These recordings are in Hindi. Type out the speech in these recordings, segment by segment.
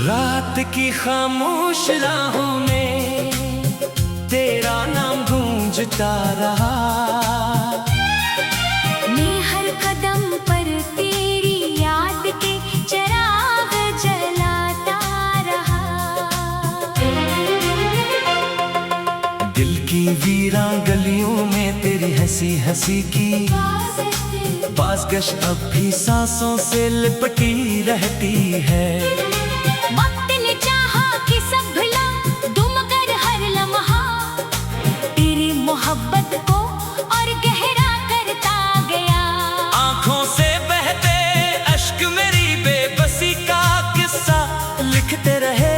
रात की खामोश राहों में तेरा नाम गूंजता रहा। मैं हर कदम पर तेरी याद के चिराग जलाता रहा। दिल की वीरान गलियों में तेरी हंसी हंसी की बाज़गश अब भी सांसों से लिपटी रहती है। वक्त ने चाहा कि सब भुला दूं मगर हर लम्हा तेरी मोहब्बत को और गहरा करता गया। आँखों से बहते अश्क मेरी बेबसी का किस्सा लिखते रहे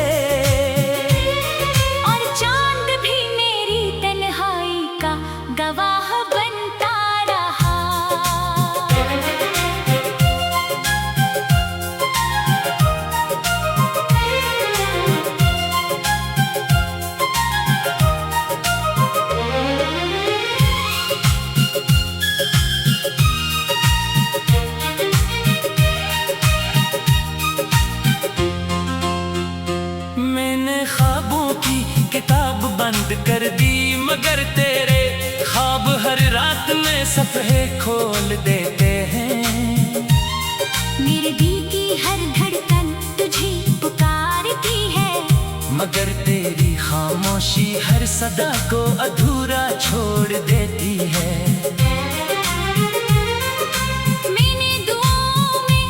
और चांद भी मेरी तन्हाई का गवाह बनता रहा। मैंने ख्वाबों की किताब बंद कर दी मगर तेरे ख्वाब हर रात में सफ़े खोल देते हैं। मेरे दिल की हर धड़कन तुझे पुकारती है मगर तेरी खामोशी हर सदा को अधूरा छोड़ देती है। मैंने दुआओं में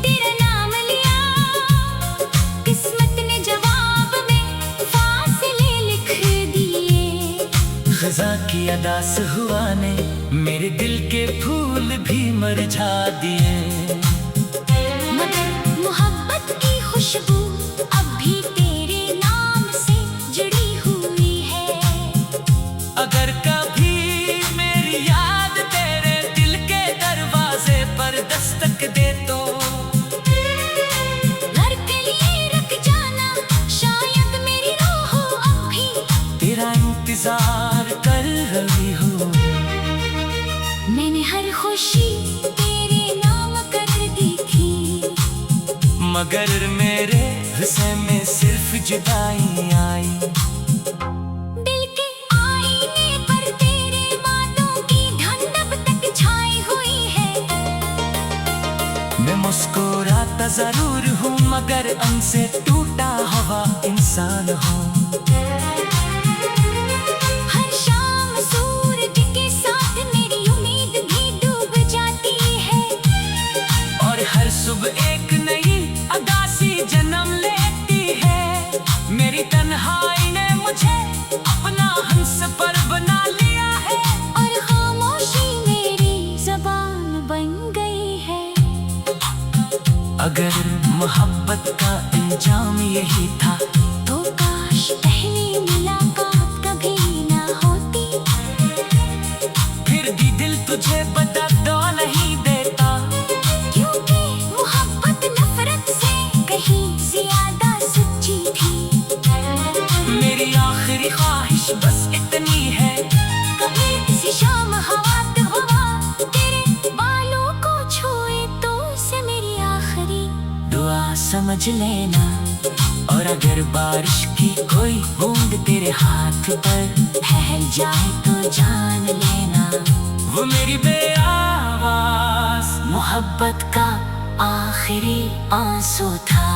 तेरा नाम लिया, किस्मत ने जवाब में फासले लिख दिए। ख़ज़ा की अदा से हुआ ने मेरे दिल के फूल भी मुरझा दिए। मगर मोहब्बत की खुशबू अब भी तेरे नाम से जुड़ी हुई है। अगर कभी मेरी याद तेरे दिल के दरवाजे पर दस्तक दे तो घर के लिए रख जाना, शायद मेरी रूह अब भी तेरा इंतजार कर रही हूँ। मैंने हर खुशी तेरे नाम कर दी थी मगर मेरे हिस्से में सिर्फ जुदाई आई। दिल के आईने पर तेरे बातों की ठंडक तक छाई हुई है। मैं मुस्कुराता जरूर हूँ मगर हमसे टूटा हुआ इंसान हूँ। हर शाम सूरज के साथ मेरी उम्मीद भी डूब जाती है और हर सुबह एक नई अगासी जन्म लेती है। मेरी तन्हाई ने मुझे अपना हंस पर बना लिया है और खामोशी मेरी ज़बान बन गई है। अगर मोहब्बत का अंजाम यही था तो काश पहली मुलाकात कभी ना होती। फिर भी दिल तुझे बता दो नहीं देता क्योंकि मोहब्बत नफरत से कहीं ज्यादा सच्ची थी। मेरी आखिरी ख्वाहिश बस इतनी है कभी किसी शाम हवा तो हवा तेरे बालों को छुए तो से मेरी आखिरी दुआ समझ लेना। और अगर बारिश की कोई बूंद तेरे हाथ पर ठहर जाए तो जान लेना वो मेरी बेआवाज़ मोहब्बत का आखिरी आंसू था।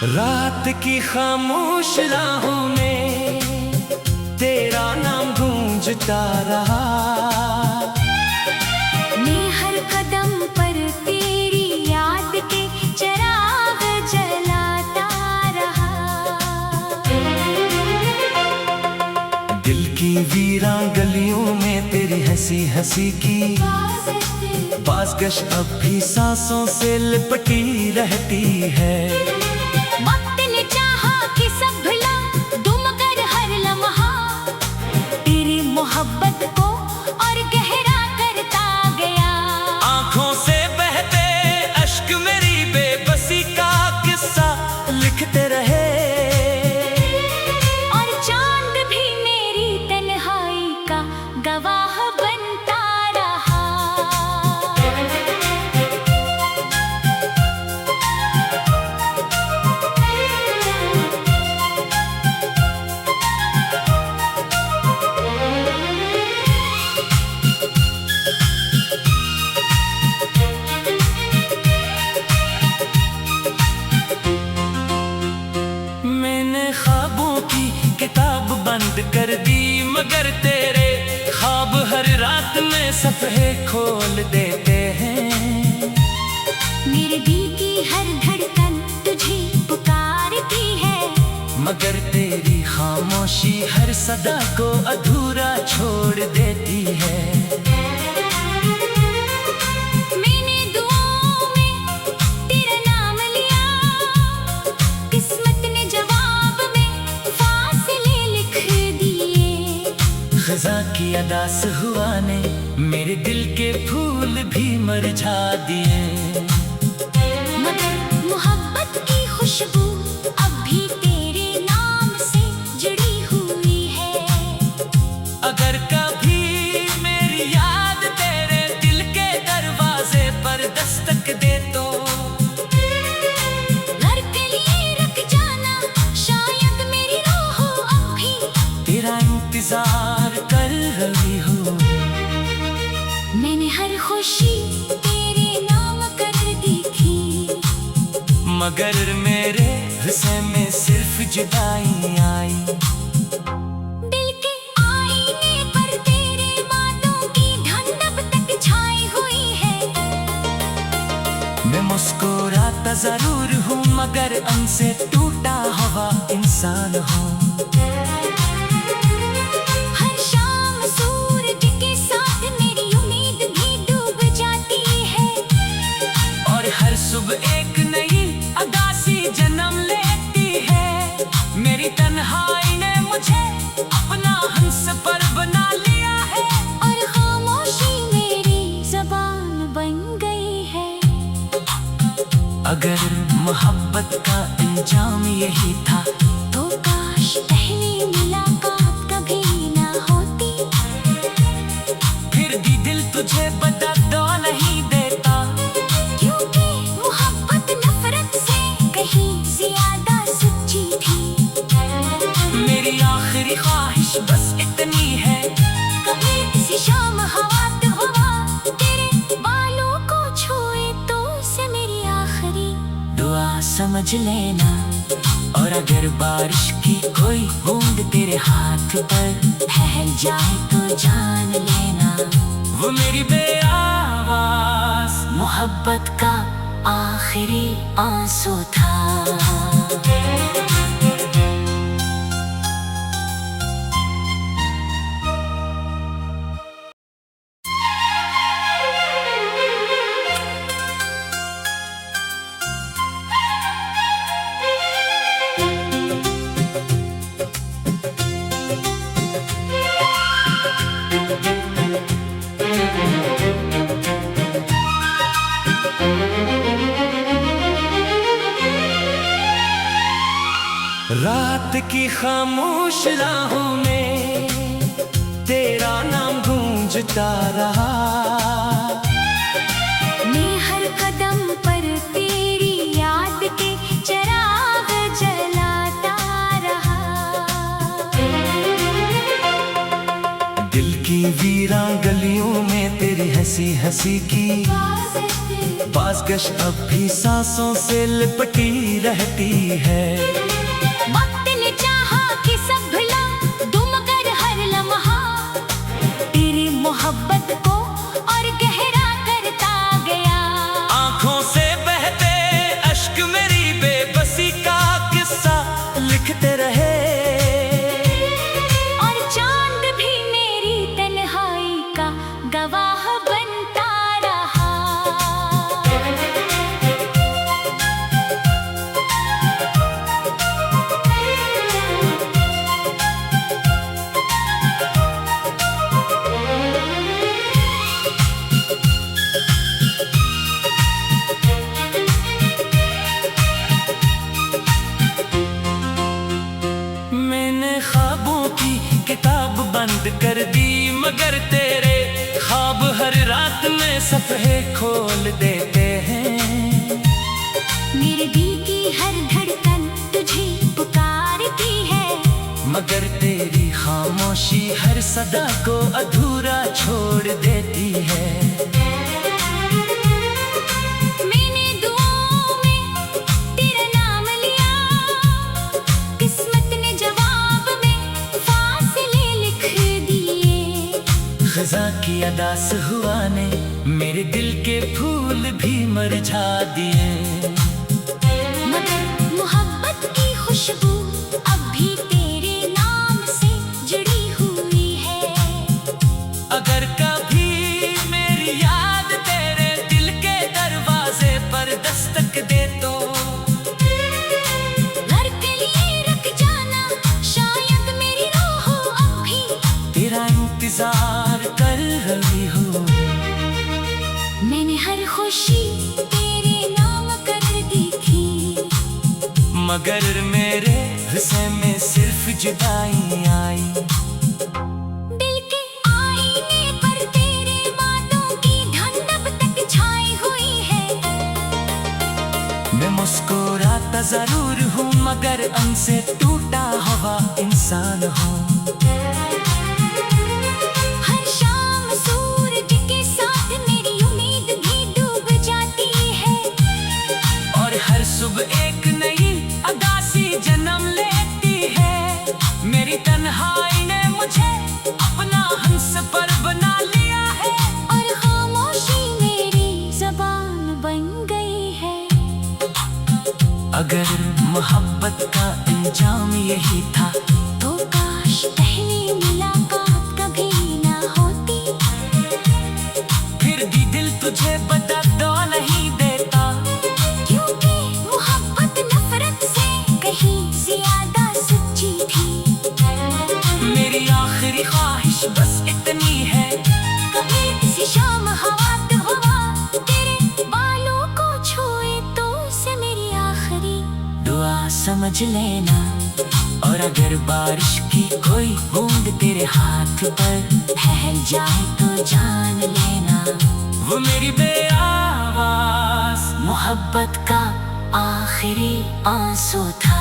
रात की खामोश राहों में तेरा नाम गूंजता रहा। मैं हर कदम पर तेरी याद के चिराग जलाता रहा। दिल की वीरां गलियों में तेरी हंसी हंसी की बाज़गश अब भी सांसों से लिपटी रहती है। वक्त ने चाहा कि सब भुला दूं मगर हर लम्हा तेरी मोहब्बत को और गहरा करता गया। आंखों से बहते अश्क मेरी बेबसी का किस्सा लिखते रहे और चांद भी मेरी तन्हाई का गवाह बनता रहा। मैंने ख्वाबों की किताब बंद कर दी मगर तेरे ख्वाब हर रात में सफ़े खोल देते हैं। मेरे दिल की हर धड़कन तुझे पुकारती है मगर तेरी खामोशी हर सदा को अधूरा छोड़ देती है। मैंने दुआओं में तेरा नाम लिया किस्मत ने जवाब में फासले लिख दिए। ख़ज़ा की अदा से हुआ ने मेरे दिल के फूल भी मुरझा दिए मगर मोहब्बत की खुशबू अब भी तेरे नाम से जुड़ी हुई है। अगर कभी मेरी याद तेरे दिल के दरवाजे पर दस्तक दे तो घर के लिए रख जाना शायद मेरी रूह अब भी तेरा इंतजार कर रही हूँ। मैंने हर खुशी तेरे नाम कर दी थी मगर मेरे हिस्से में सिर्फ जुदाई आई। दिल के आईने पर तेरे बातों की ठंडक तक छाई हुई है। मैं मुस्कुराता जरूर हूँ मगर उनसे टूटा हुआ इंसान हूँ। हर शाम सूरज के साथ मेरी उम्मीद भी डूब जाती है और हर सुबह एक नई अदासी जन्म लेती है। मेरी तन्हाई ने मुझे अपना हंस पर बना लिया है और खामोशी मेरी ज़बान बन गई है। अगर मोहब्बत का अंजाम यही था तो काश पहली मुलाकात कभी ना होती। फिर भी दिल तुझे बता दो नहीं देता क्योंकि मोहब्बत नफरत से कहीं ज्यादा सच्ची थी। मेरी आखिरी ख्वाहिश बस इतनी है कभी किसी शाम हवा तो हवा तेरे बालों को छुए तो उसे मेरी आखिरी दुआ समझ लेना। और अगर बारिश की कोई बूंद तेरे हाथ पर फैल जाए तो जान लेना वो मेरी बेआवाज़ मोहब्बत का आखिरी आंसू था। रात की खामोश राहों में तेरा नाम गूंजता रहा। मैं हर कदम पर तेरी याद के चिराग जलाता रहा। दिल की वीरां गलियों में तेरी हंसी हंसी की बाज़गश अब भी सांसों से लिपटी रहती है। वक्त ने चाहा कि सब भुला दूं मगर हर लम्हा तेरी मोहब्बत को और गहरा करता गया। आंखों से बहते अश्क मेरी बेबसी का किस्सा लिखते रहे और चांद बंद कर दी, मगर तेरे ख्वाब हर रात में सफ़े खोल देते हैं। मेरे दिल की हर धड़कन तुझे पुकारती है, मगर तेरी खामोशी हर सदा को अधूरा छोड़ देती है। मैंने दुआओं में तेरा नाम लिया, किस्मत ने जवाब में फासले लिख दिए। ख़ज़ा की अदा से हुआ ने मेरे दिल के फूल भी मुरझा दिए, मगर मोहब्बत की खुशबू अब भी तेरे नाम से जुड़ी हुई है। अगर कभी मेरी याद तेरे दिल के दरवाजे पर दस्तक दे तो घर के लिए रुक जाना, शायद मेरी रूह अब भी तेरा इंतजार कर रही हो। मैंने हर खुशी तेरे नाम कर दी थी, मगर मेरे हिस्से में सिर्फ जुदाई आई। दिल के आईने पर तेरे बातों की धुंध अब तक छाई हुई है। मैं मुस्कुराता जरूर हूँ, मगर उनसे टूटा हुआ इंसान हूँ। हर शाम सूरज के साथ मेरी उम्मीद भी डूब जाती है, और हर सुबह एक नई अदा सी जन्म लेती है। मेरी तन्हाई ने मुझे अपना हंस पर बना लिया है, और खामोशी मेरी ज़बान बन गई है। अगर मोहब्बत का अंजाम यही था तो काश पहली मुलाकात कभी ना होती, फिर भी दिल तुझे बता दो नहीं देता। क्योंकि मोहब्बत नफरत से कहीं ज्यादा सच्ची थी। मेरी आखिरी ख्वाहिश बस इतनी है, कभी किसी शाम हवा तो हवा तेरे बालों को छुए तो से मेरी आखिरी दुआ समझ लेना। और अगर बारिश की कोई बूंद तेरे हाथ पर ठहर जाए तो जान लेना, वो मेरी बेआवाज़ मोहब्बत का आखिरी आंसू था।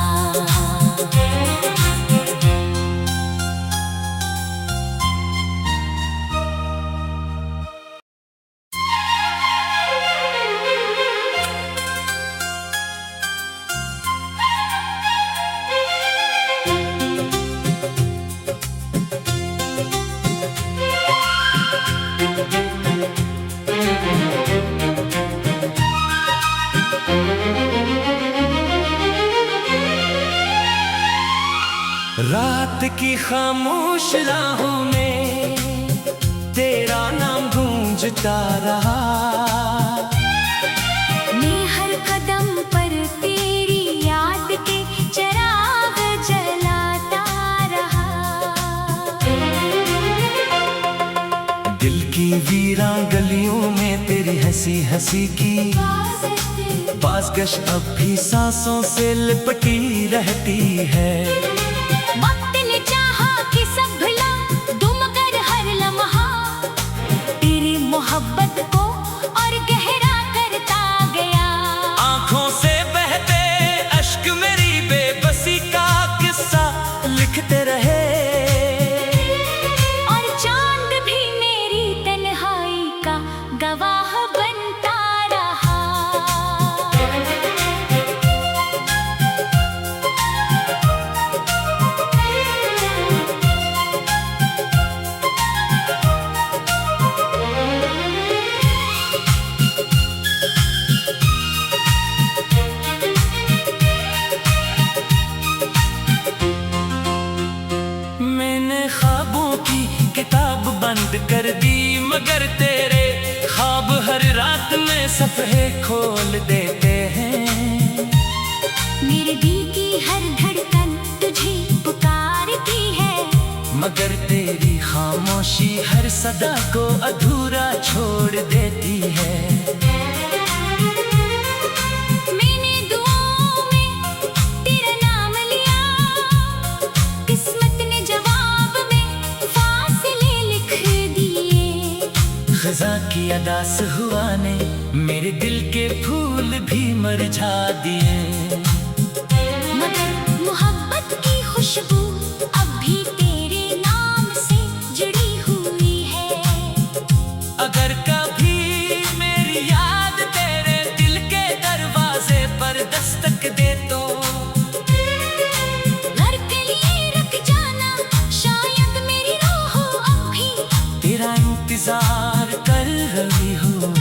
रात की खामोश राहों में तेरा नाम गूंजता रहा। मैं हर कदम पर तेरी याद के चिराग जलाता रहा। दिल की वीरां गलियों में तेरी हंसी हंसी की बाज़गश अब भी सांसों से लिपटी रहती है। वक्त ने चाहा कि सब भुला दूं, मगर हर लम्हा तेरी मोहब्बत को और गहरा करता गया। आँखों से बहते अश्क मेरी बेबसी का किस्सा लिखते रहे, और चांद भी मेरी तन्हाई का गवाह बनता रहा। मैंने ख्वाबों की किताब बंद कर दी, मगर तेरे ख्वाब हर रात में सफ़े खोल देते हैं। मेरे दिल की हर धड़कन तुझे पुकारती है, मगर तेरी खामोशी हर सदा को अधूरा छोड़ देती है। मैंने दुआओं में तेरा नाम लिया, किस्मत ने जवाब में अदास हुआ ने मेरे दिल के फूल भी मुरझा दिए। मगर मोहब्बत की खुशबू अब भी तेरे नाम से जुड़ी हुई है। अगर कभी मेरी याद तेरे दिल के दरवाजे पर दस्तक दे तो घर के लिए रुक जाना, शायद मेरी रूह अब भी तेरा इंतजार कर रही हूँ।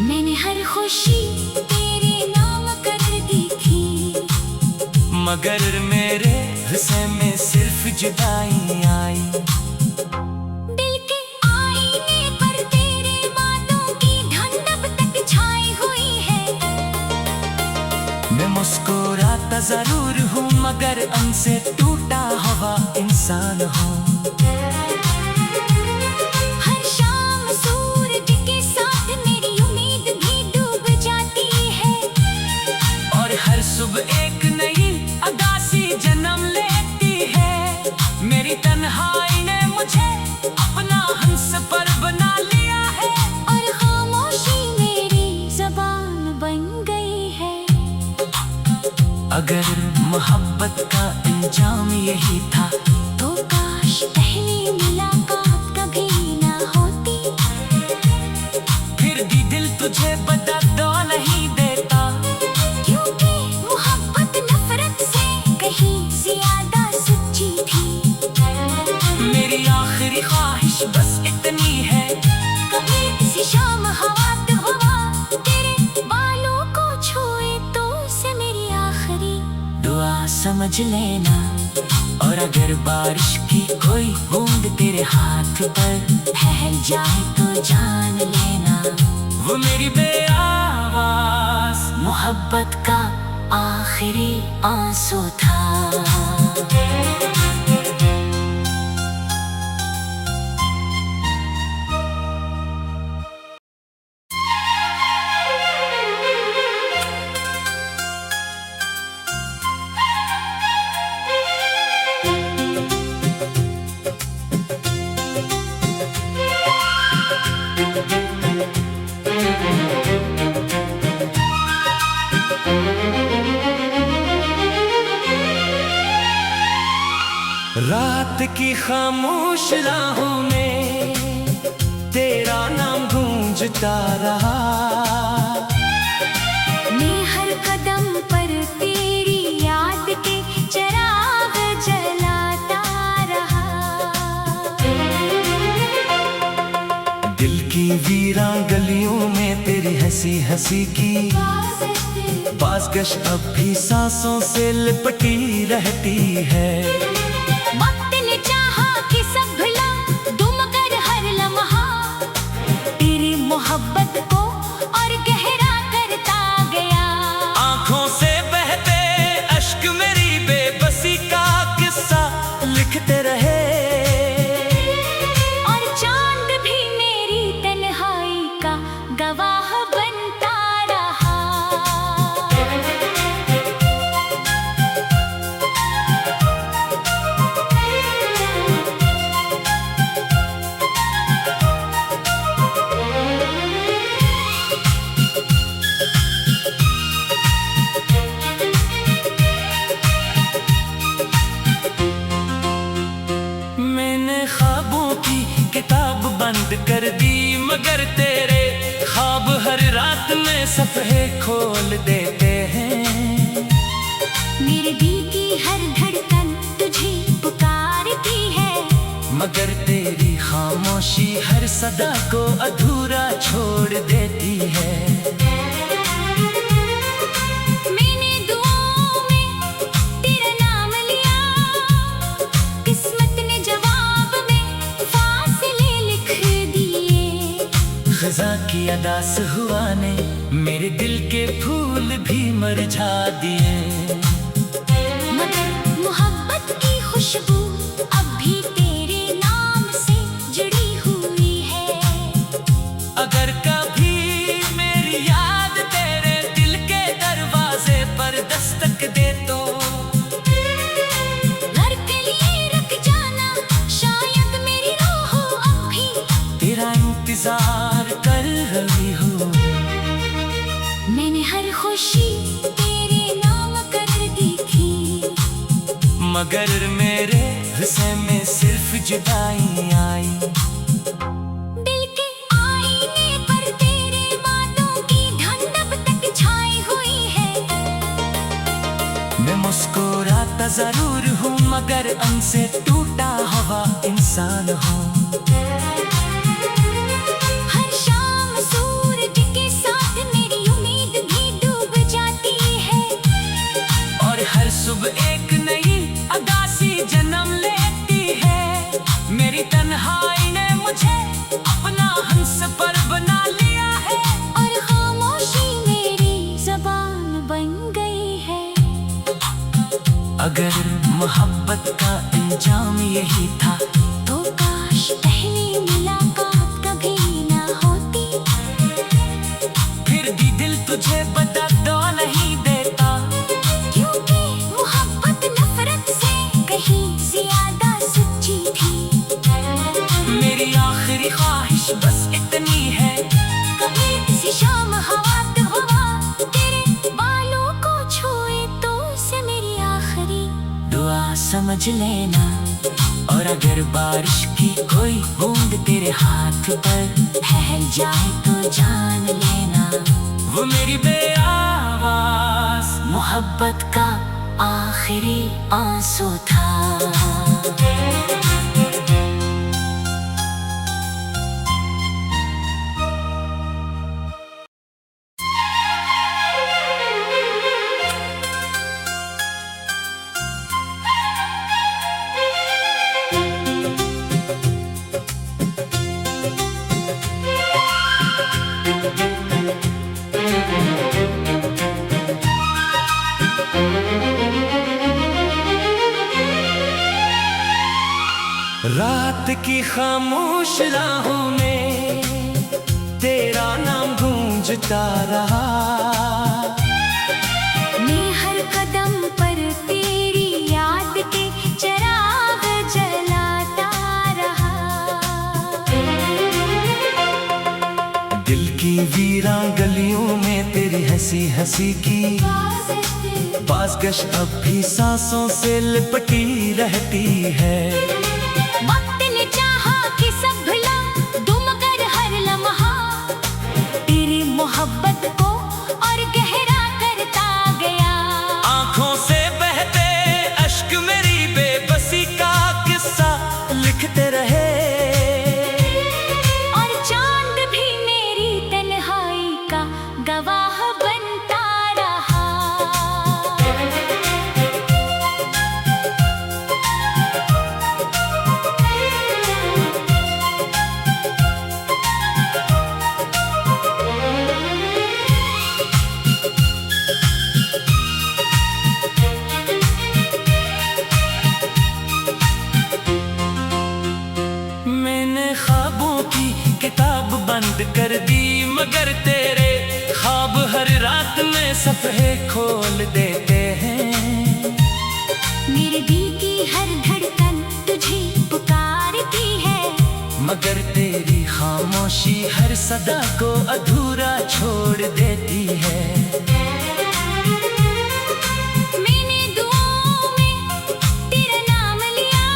मैंने हर खुशी तेरे नाम कर दी थी, मगर मेरे हिस्से में सिर्फ जुदाई आई। दिल के आईने पर तेरे बातों की धुंध अब तक छाई हुई है। मैं मुस्कुराता जरूर हूँ मगर उनसे टूटा हुआ इंसान हूँ। हर शाम सूरज के साथ मेरी उम्मीद भी डूब जाती है, और हर सुबह एक नई अदासी जन्म लेती है। मेरी तन्हाई ने मुझे अपना हंस पर बना लिया है, और खामोशी मेरी ज़बान बन गई है। अगर मोहब्बत का अंजाम यही था तो काश पहली मुलाकात कभी ना होती। फिर भी दिल तुझे बदला नहीं देता, क्योंकि मोहब्बत नफरत से कहीं ज्यादा सच्ची थी। मेरी आखिरी ख्वाहिश बस इतनी है, कभी किसी शाम हवा तो हवा तेरे बालों को छुए तो उसे मेरी आखिरी दुआ समझ लेना। और अगर बारिश की कोई बूंद तेरे हाथ पर ठहर जाए तो जान लेना, वो मेरी बेआवाज़ मोहब्बत का आखिरी आंसू था। रात की खामोश राहों में तेरा नाम गूंजता रहा। मैं हर कदम पर तेरी याद के चिराग जलाता रहा। दिल की वीरान गलियों में तेरी हंसी हंसी की बाज़गश अब भी सांसों से लिपटी रहती है। वक्त ने चाहा कि सब भुला दूं मगर हर लम्हा तेरी मोहब्बत को और गहरा करता गया। आंखों से बहते अश्क मेरी बेबसी का किस्सा लिखते रहे, और चांद भी मेरी तन्हाई का गवाह बनता रहा। मैंने ख्वाबों की किताब बंद कर दी मगर तेरे ख्वाब हर रात में सफ़े खोल देते हैं। मेरे दिल की हर धड़कन तुझे पुकारती है, मगर तेरी खामोशी हर सदा को अधूरा छोड़ देती है। मैंने दुआओं में तेरा नाम लिया, किस्मत ने जवाब में फासले लिख दिए। खज़ा की अदास हुआ ने मेरे दिल के फूल भी मुरझा दिए। मगर मोहब्बत की खुशबू अब भी तेरे नाम से जुड़ी हुई है। अगर कभी मेरी याद तेरे दिल के दरवाजे पर दस्तक दे तो घर के लिए रुक जाना, शायद मेरी रूह अब भी तेरा इंतजार रही हूँ। मैंने हर खुशी तेरे नाम कर दी थी, मगर मेरे हिस्से में सिर्फ जुदाई आई। दिल के आईने पर तेरे बातों की ठंड अब तक छाई हुई है। मैं मुस्कुराता जरूर हूँ मगर उनसे टूटा हुआ इंसान हूँ। हर शाम सूरज के साथ मेरी उम्मीद भी डूब जाती है, और हर सुबह एक नई अगासी जन्म लेती है। मेरी तन्हाई ने मुझे अपना हंस पर बना लिया है, और खामोशी मेरी ज़बान बन गई है। अगर मोहब्बत का अंजाम यही था तो काश पहली मुलाकात कभी ना होती, फिर भी दिल तुझे बता दो नहीं देता। क्योंकि मोहब्बत नफरत से कहीं ज्यादा सच्ची थी। मेरी आखिरी ख्वाहिश बस इतनी है, कभी किसी शाम हवा तो हवा तेरे बालों को छुए तो से मेरी आखिरी दुआ समझ लेना। और अगर बारिश की कोई बूंद तेरे हाथ पर ठहर जाए तो जान लेना, वो मेरी बेआवाज़ मोहब्बत का आखिरी आंसू था। रात की खामोश राहों में तेरा नाम गूंजता रहा। मैं हर कदम पर तेरी याद के चिराग जलाता रहा। दिल की वीरान गलियों में तेरी हंसी हंसी की बाज़गश अब भी सांसों से लिपटी रहती है। वक्त ने चाहा कि सब भुला दूं मगर हर लम्हा तेरी मोहब्बत को और गहरा करता गया। आंखों से बहते अश्क मेरी बेबसी का किस्सा लिखते रहे, और चांद भी मेरी तन्हाई का गवाह बनता रहा। मैंने ख्वाबों की किताब बंद कर दी मगर तेरे ख्वाब हर रात में सफ़े खोल देते हैं। मेरे दिल की हर धड़कन तुझे पुकारती है, मगर तेरी खामोशी हर सदा को अधूरा छोड़ देती है। मैंने दुआओं में तेरा नाम लिया,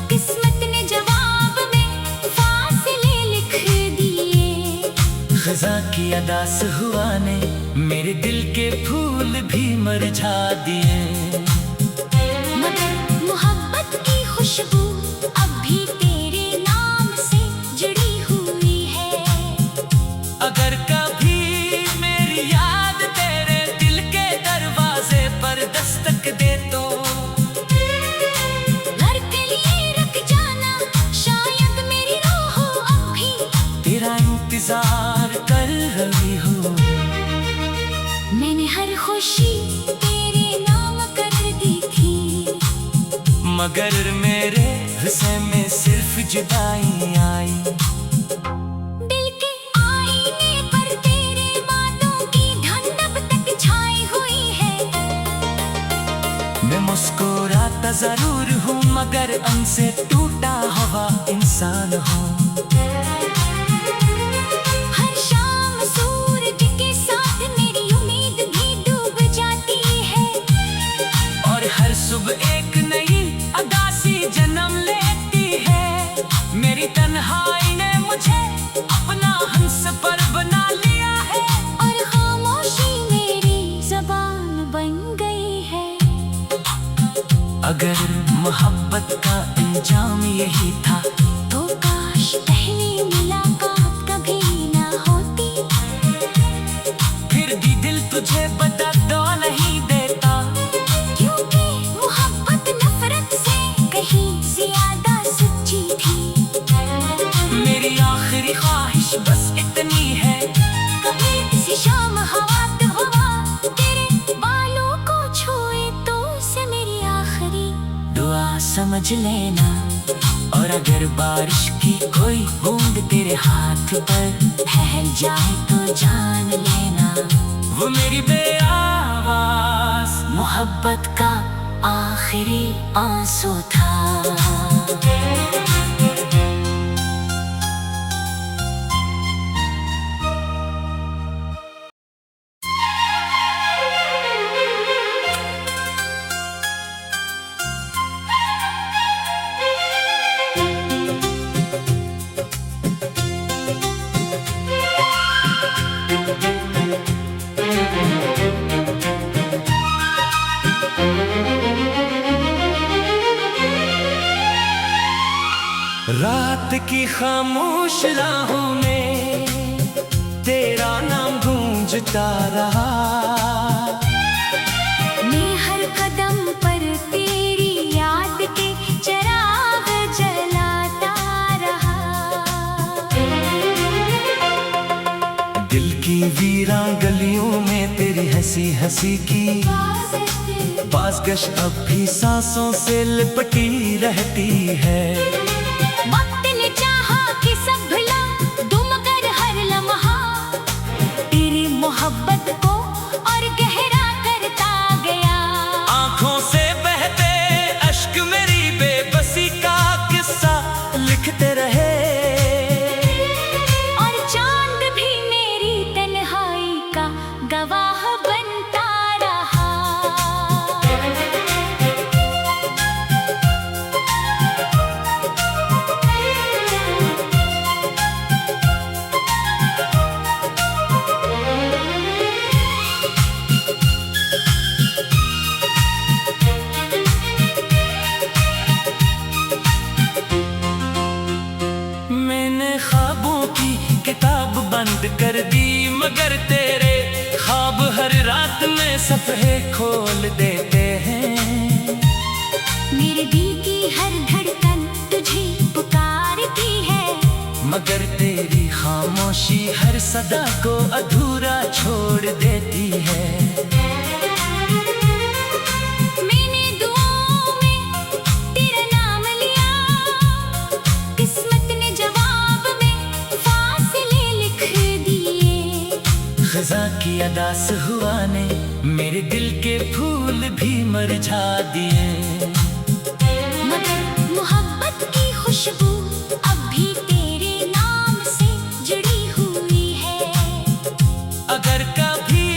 किस्मत ने जवाब में फासले लिख दिए। खज़ा की अदा से हुआ ने मेरे दिल के फूल भी मुरझा दिए, मगर मोहब्बत की खुशबू अब भी तेरे नाम से जुड़ी हुई है। अगर कभी मेरी याद तेरे दिल के दरवाजे पर दस्तक दे तो घर के लिए रख जाना, शायद मेरी रूह अब भी तेरा इंतजार कर रही हूँ। मैंने हर खुशी तेरे नाम कर दी थी, मगर मेरे हिस्से में सिर्फ जुदाई आई। दिल के आईने पर तेरे बातों की ठंड अब तक छाई हुई है। मैं मुस्कुराता जरूर हूँ मगर उनसे टूटा हुआ इंसान हूँ। अंजाम यही था। तो काश पहली मुलाकात कभी ना होती, फिर भी दिल तुझे बता दो नहीं देता, क्योंकि मोहब्बत नफरत से कहीं ज्यादा सच्ची थी। मेरी आखिरी ख्वाहिश बस इतनी है, कभी किसी शाम हवा तो हवा तेरे बालों को छुए तो से मेरी आखिरी दुआ समझ लेना। और अगर बारिश की कोई बूंद तेरे हाथ पर ठहर जाए तो जान लेना, वो मेरी बेआवाज़ मोहब्बत का आखिरी आंसू था। रात की खामोश राहों में तेरा नाम गूंजता रहा, मैं हर कदम पर तेरी याद के चिराग जलाता रहा। दिल की वीरान गलियों में तेरी हंसी हंसी की बाज़गश अब भी सांसों से लिपटी रहती है। वक्त ने चाहा कि सब भुला दूं मगर हर लम्हा तेरी मोहब्बत को और गहरा करता गया। आंखों से बहते अश्क मेरी बेबसी का किस्सा लिखते रहे, और चांद भी मेरी तन्हाई का गवाह बनता रहा। मैंने ख्वाबों की किताब बंद कर दी, मगर तेरे ख्वाब हर रात में सफ़े खोल देते हैं। मेरे दिल की हर धड़कन तुझे पुकारती है, मगर तेरी खामोशी हर सदा को अधूरा छोड़ देती है। मैंने दुआओं में तेरा नाम लिया, किस्मत ने जवाब में फासले लिख दिए। ख़ज़ा की अदा से हुआ ने मेरे दिल के फूल भी मुरझा दिए, मगर मोहब्बत की खुशबू अब भी तेरे नाम से जुड़ी हुई है। अगर कभी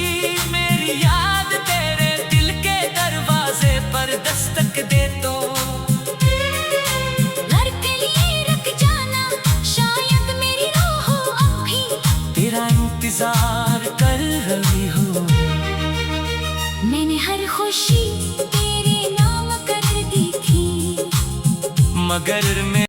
मेरी याद तेरे दिल के दरवाजे पर दस्तक दे तो घर के लिए रख जाना, शायद मेरी रूह अब भी तेरा इंतजार कर रही हो। मैंने हर खुशी तेरे नाम कर दी थी, मगर मैं